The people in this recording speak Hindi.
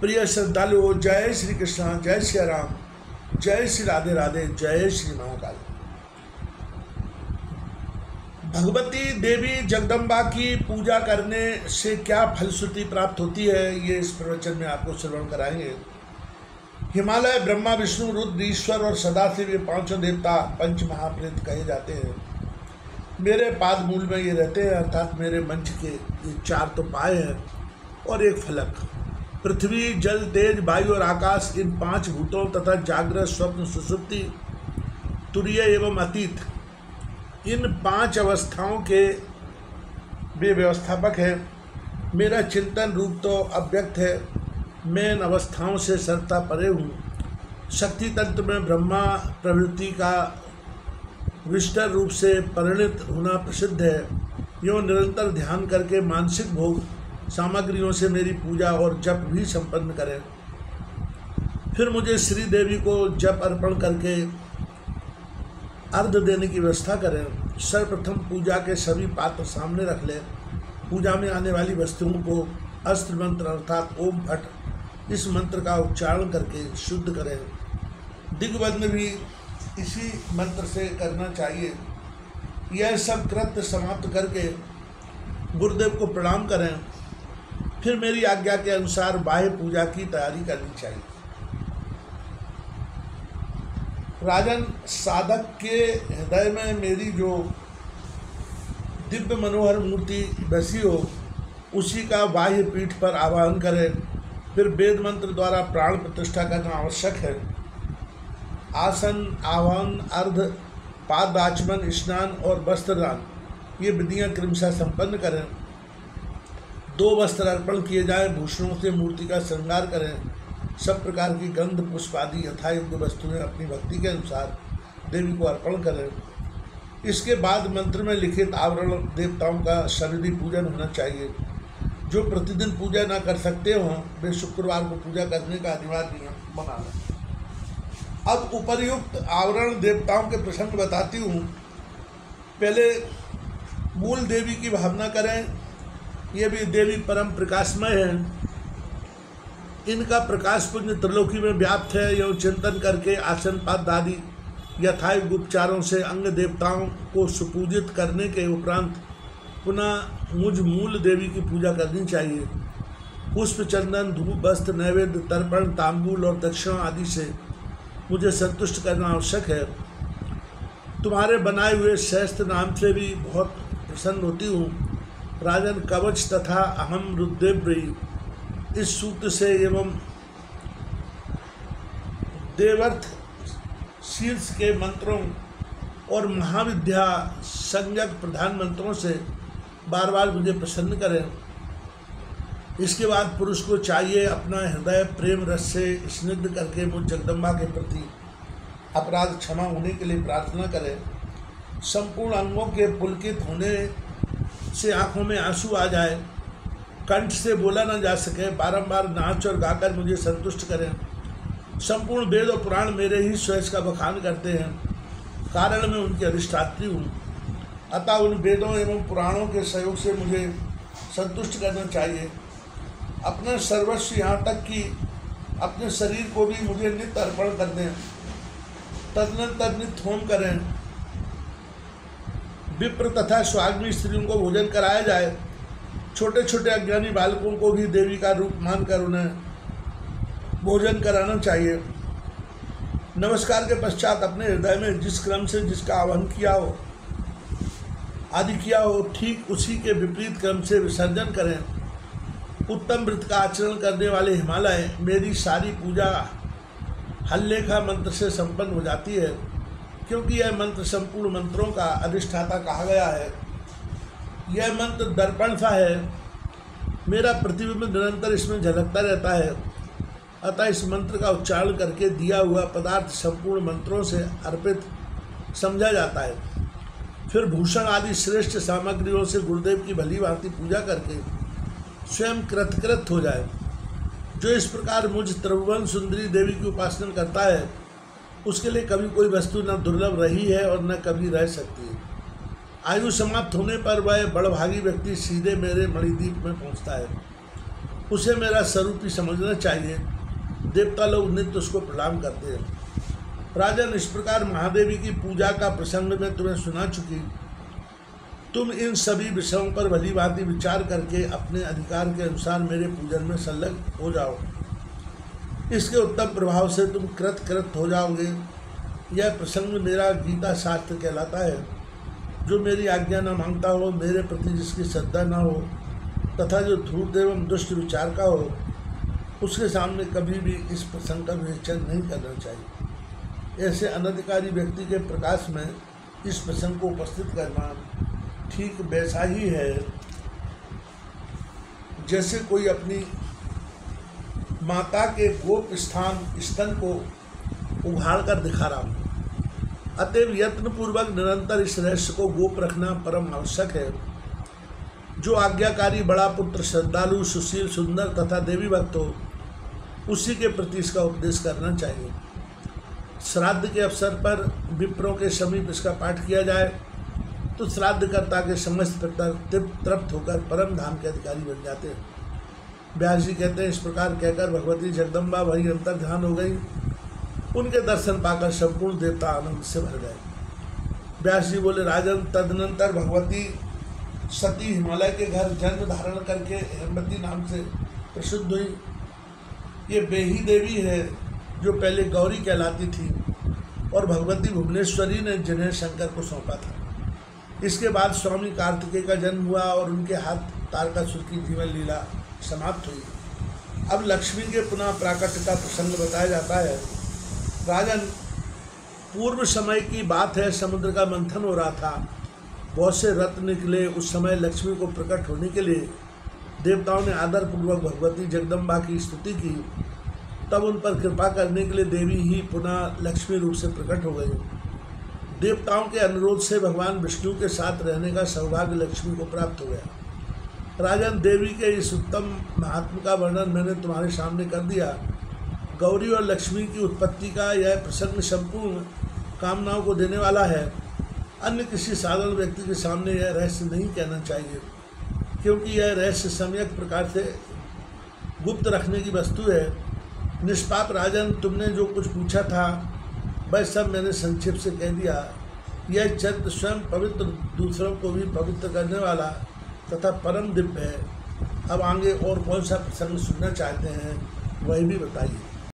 प्रिय श्रद्धालुओं, जय श्री कृष्ण, जय श्री राम, जय श्री राधे राधे, जय श्री महाकाल। भगवती देवी जगदम्बा की पूजा करने से क्या फलश्रुति प्राप्त होती है, ये इस प्रवचन में आपको श्रवण कराएंगे। हिमालय ब्रह्मा विष्णु रुद्र ईश्वर और सदाशिव, ये पांचों देवता पंच महाप्रेत कहे जाते हैं। मेरे पाद मूल में ये रहते हैं, अर्थात मेरे मंच के ये चार तो पाए हैं और एक फलक। पृथ्वी, जल, तेज, वायु और आकाश, इन पांच भूतों तथा जागृत, स्वप्न, सुषुप्ति, तुरीय एवं अतीत, इन पांच अवस्थाओं के वे व्यवस्थापक हैं। मेरा चिंतन रूप तो अव्यक्त है, मैं इन अवस्थाओं से सर्वथा परे हूँ। शक्ति तंत्र में ब्रह्मा प्रवृत्ति का विस्तर रूप से परिणित होना प्रसिद्ध है। यूँ निरंतर ध्यान करके मानसिक भोग सामग्रियों से मेरी पूजा और जप भी संपन्न करें। फिर मुझे श्री देवी को जप अर्पण करके अर्घ देने की व्यवस्था करें। सर्वप्रथम पूजा के सभी पात्र सामने रख लें। पूजा में आने वाली वस्तुओं को अस्त्र मंत्र अर्थात ओम फट इस मंत्र का उच्चारण करके शुद्ध करें। दिग्बंध भी इसी मंत्र से करना चाहिए। यह सब कृत्य समाप्त करके गुरुदेव को प्रणाम करें। फिर मेरी आज्ञा के अनुसार बाह्य पूजा की तैयारी करनी चाहिए। राजन, साधक के हृदय में मेरी जो दिव्य मनोहर मूर्ति बसी हो, उसी का बाह्य पीठ पर आवाहन करें। फिर वेद मंत्र द्वारा प्राण प्रतिष्ठा करना आवश्यक है। आसन, आवाहन, अर्घ, पाद आचमन, स्नान और वस्त्रदान, ये विधियाँ क्रमशः संपन्न करें। 2 वस्त्र अर्पण किए जाएं। भूषणों से मूर्ति का श्रृंगार करें। सब प्रकार की गंध, पुष्प आदि यथायोग्य वस्तुएं अपनी भक्ति के अनुसार देवी को अर्पण करें। इसके बाद मंत्र में लिखित आवरण देवताओं का सविधि पूजन होना चाहिए। जो प्रतिदिन पूजा न कर सकते हों, वे शुक्रवार को पूजा करने का अनिवार्य नियम बना लें। अब उपर्युक्त आवरण देवताओं के प्रसंग बताती हूँ। पहले मूल देवी की भावना करें। ये भी देवी परम प्रकाशमय हैं। इनका प्रकाश पुंज त्रिलोकी में व्याप्त है। यह चिंतन करके आसन पाद आदि यथायोग्य उपचारों से अंग देवताओं को सुपूजित करने के उपरांत पुनः मुझ मूल देवी की पूजा करनी चाहिए। पुष्प, चंदन, धूप, वस्त्र, नैवेद्य, तर्पण, तांबूल और दक्षिणा आदि से मुझे संतुष्ट करना आवश्यक है। तुम्हारे बनाए हुए शस्त्र नाम से भी बहुत प्रसन्न होती हूँ। राजन, कवच तथा अहम रुद्रेन्द्र, इस सूत्र से एवं देवर्थ शीर्ष के मंत्रों और महाविद्या संज्ञक प्रधान मंत्रों से बार बार मुझे प्रसन्न करें। इसके बाद पुरुष को चाहिए अपना हृदय प्रेम रस से स्निग्ध करके मुझ जगदम्बा के प्रति अपराध क्षमा होने के लिए प्रार्थना करें। संपूर्ण अंगों के पुलकित होने से आँखों में आंसू आ जाए, कंठ से बोला न जा सके, बारंबार नाच और गाकर मुझे संतुष्ट करें। संपूर्ण वेद और पुराण मेरे ही स्वयं का बखान करते हैं, कारण मैं उनकी अधिष्ठात्री हूँ। अतः उन वेदों एवं पुराणों के सहयोग से मुझे संतुष्ट करना चाहिए। अपना सर्वस्व, यहाँ तक कि अपने शरीर को भी मुझे नित्य अर्पण कर दें। तदनंतर नित्य होम करें। विप्र तथा स्वाग्मी स्त्रियों को भोजन कराया जाए। छोटे छोटे अज्ञानी बालकों को भी देवी का रूप मानकर उन्हें भोजन कराना चाहिए। नमस्कार के पश्चात अपने हृदय में जिस क्रम से जिसका आह्वान किया हो आदि किया हो, ठीक उसी के विपरीत क्रम से विसर्जन करें। उत्तम व्रत का आचरण करने वाले हिमालय, मेरी सारी पूजा हल्लेखा मंत्र से संपन्न हो जाती है, क्योंकि यह मंत्र संपूर्ण मंत्रों का अधिष्ठाता कहा गया है। यह मंत्र दर्पण सा है। मेरा प्रतिबिंब निरंतर इसमें झलकता रहता है। अतः इस मंत्र का उच्चारण करके दिया हुआ पदार्थ संपूर्ण मंत्रों से अर्पित समझा जाता है। फिर भूषण आदि श्रेष्ठ सामग्रियों से गुरुदेव की भली भांति पूजा करके स्वयं कृतकृत हो जाए। जो इस प्रकार मुझ त्रिभुवन सुंदरी देवी की उपासना करता है, उसके लिए कभी कोई वस्तु न दुर्लभ रही है और न कभी रह सकती है। आयु समाप्त होने पर वह बड़भागी व्यक्ति सीधे मेरे मणिद्वीप में पहुंचता है। उसे मेरा स्वरूप ही समझना चाहिए। देवता लोग नित्य उसको प्रणाम करते हैं। राजन, इस प्रकार महादेवी की पूजा का प्रसंग मैं तुम्हें सुना चुकी। तुम इन सभी विषयों पर भली भांति विचार करके अपने अधिकार के अनुसार मेरे पूजन में संलग्न हो जाओ। इसके उत्तम प्रभाव से तुम कृत हो जाओगे। यह प्रसंग मेरा गीता शास्त्र कहलाता है। जो मेरी आज्ञा न मांगता हो, मेरे प्रति जिसकी श्रद्धा न हो तथा जो धूर्त एवं दुष्ट विचार का हो, उसके सामने कभी भी इस प्रसंग का विवेचन नहीं करना चाहिए। ऐसे अनधिकारी व्यक्ति के प्रकाश में इस प्रसंग को उपस्थित करना ठीक वैसा ही है जैसे कोई अपनी माता के गोप स्तन को उघाड़ कर दिखा रहा हो। अतएव यत्नपूर्वक निरंतर इस रहस्य को गोप रखना परम आवश्यक है। जो आज्ञाकारी बड़ा पुत्र श्रद्धालु सुशील सुंदर तथा देवी भक्त हो, उसी के प्रति इसका उपदेश करना चाहिए। श्राद्ध के अवसर पर विप्रों के समीप इसका पाठ किया जाए तो श्राद्धकर्ता के समस्त पितर तृप्त होकर परम धाम के अधिकारी बन जाते हैं। व्यास जी कहते हैं, इस प्रकार कहकर भगवती जगदम्बा वही अंतर ध्यान हो गई। उनके दर्शन पाकर संपूर्ण देवता आनंद से भर गए। व्यास जी बोले, राजन, तदनंतर भगवती सती हिमालय के घर जन्म धारण करके हेमवती नाम से प्रसिद्ध हुई। ये बेही देवी है जो पहले गौरी कहलाती थी और भगवती भुवनेश्वरी ने जिन्हें शंकर को सौंपा था। इसके बाद स्वामी कार्तिकेय का जन्म हुआ और उनके हाथ तारकासुर की जीवन लीला समाप्त हुई। अब लक्ष्मी के पुनः प्राकट्य का प्रसंग बताया जाता है। राजन, पूर्व समय की बात है, समुद्र का मंथन हो रहा था। बहुत से रत्न निकले। उस समय लक्ष्मी को प्रकट होने के लिए देवताओं ने आदरपूर्वक भगवती जगदम्बा की स्तुति की। तब उन पर कृपा करने के लिए देवी ही पुनः लक्ष्मी रूप से प्रकट हो गई। देवताओं के अनुरोध से भगवान विष्णु के साथ रहने का सौभाग्य लक्ष्मी को प्राप्त हो गया। राजन, देवी के इस उत्तम महात्मा का वर्णन मैंने तुम्हारे सामने कर दिया। गौरी और लक्ष्मी की उत्पत्ति का यह प्रसंग संपूर्ण कामनाओं को देने वाला है। अन्य किसी साधारण व्यक्ति के सामने यह रहस्य नहीं कहना चाहिए, क्योंकि यह रहस्य सम्यक प्रकार से गुप्त रखने की वस्तु है। निष्पाप राजन, तुमने जो कुछ पूछा था वह सब मैंने संक्षेप से कह दिया। यह चरित्र स्वयं पवित्र, दूसरों को भी पवित्र करने वाला तथा परम दिव्य है। अब आगे और कौन सा प्रसंग सुनना चाहते हैं वह भी बताइए।